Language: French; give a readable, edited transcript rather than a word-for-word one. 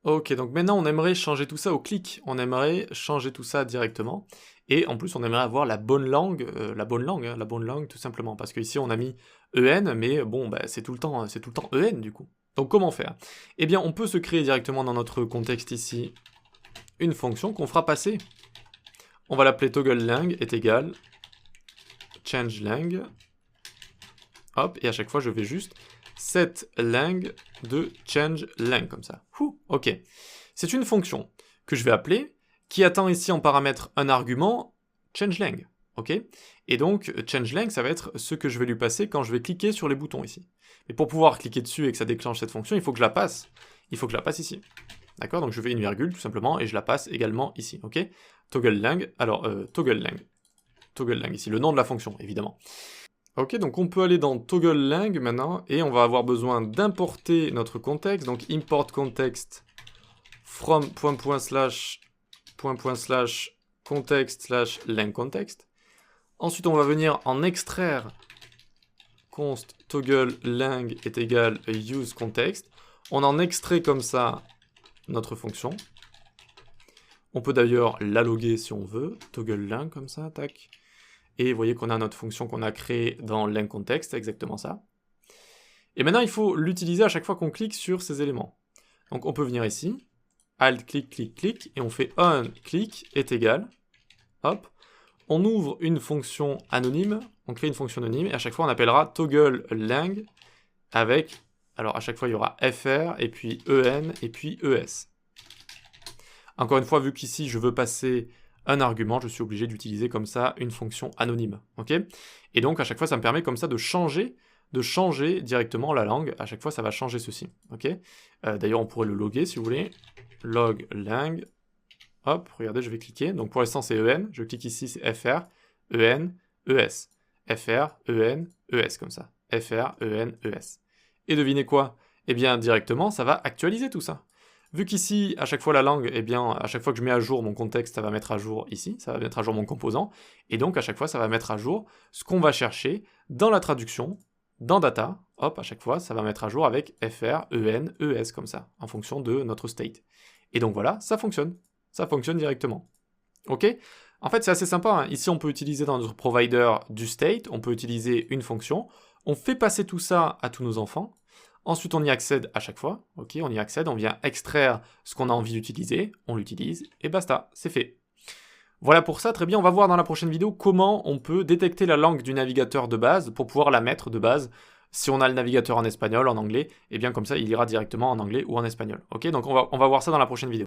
Ok, donc maintenant on aimerait changer tout ça au clic, on aimerait changer tout ça directement, et en plus on aimerait avoir la bonne langue, hein, la bonne langue tout simplement, parce qu'ici on a mis EN, mais bon, bah, c'est tout le temps EN du coup. Donc comment faire? Eh bien on peut se créer directement dans notre contexte ici une fonction qu'on fera passer. On va l'appeler togglelang est égal changelang, hop, et à chaque fois je vais juste set lang de changelang, comme ça. Ok. C'est une fonction que je vais appeler, qui attend ici en paramètre un argument changelang. Ok. Et donc, changelang, ça va être ce que je vais lui passer quand je vais cliquer sur les boutons ici. Mais pour pouvoir cliquer dessus et que ça déclenche cette fonction, il faut que je la passe. Il faut que je la passe ici. D'accord? Donc je fais une virgule, tout simplement, et je la passe également ici. Ok? Togglelang, alors, togglelang. Togglelang ici, le nom de la fonction, évidemment. Ok, donc on peut aller dans togglelang maintenant, et on va avoir besoin d'importer notre contexte, donc import context from context/lang context. Ensuite, on va venir en extraire const togglelang est égal use context. On en extrait comme ça notre fonction. On peut d'ailleurs la loguer si on veut, togglelang comme ça, tac. Et vous voyez qu'on a notre fonction qu'on a créée dans lang context, exactement ça. Et maintenant, il faut l'utiliser à chaque fois qu'on clique sur ces éléments. Donc on peut venir ici, alt, clic, clic, clic, et on fait on click est égal, hop, on ouvre une fonction anonyme, on crée une fonction anonyme, et à chaque fois on appellera togglelang avec, alors à chaque fois il y aura fr, et puis en, et puis es. Encore une fois, vu qu'ici je veux passer un argument, je suis obligé d'utiliser comme ça une fonction anonyme, ok? Et donc à chaque fois ça me permet comme ça de changer directement la langue, à chaque fois ça va changer ceci, ok? D'ailleurs on pourrait le loguer si vous voulez, log lang, hop, regardez je vais cliquer, donc pour l'instant c'est en, je clique ici c'est fr, en, es, fr, en, es comme ça, fr, en, es. Et devinez quoi? Eh bien directement ça va actualiser tout ça. Vu qu'ici, à chaque fois la langue, eh bien, à chaque fois que je mets à jour mon contexte, ça va mettre à jour ici, ça va mettre à jour mon composant, et donc à chaque fois, ça va mettre à jour ce qu'on va chercher dans la traduction, dans data, hop, à chaque fois, ça va mettre à jour avec fr, en, es, comme ça, en fonction de notre state. Et donc voilà, ça fonctionne directement. Ok? En fait, c'est assez sympa, hein. Ici, on peut utiliser dans notre provider du state, on peut utiliser une fonction, on fait passer tout ça à tous nos enfants. Ensuite, on y accède à chaque fois, ok, on y accède, on vient extraire ce qu'on a envie d'utiliser, on l'utilise, et basta, c'est fait. Voilà pour ça, très bien, on va voir dans la prochaine vidéo comment on peut détecter la langue du navigateur de base pour pouvoir la mettre de base. Si on a le navigateur en espagnol, en anglais, et bien comme ça, il ira directement en anglais ou en espagnol. Ok, donc on va voir ça dans la prochaine vidéo.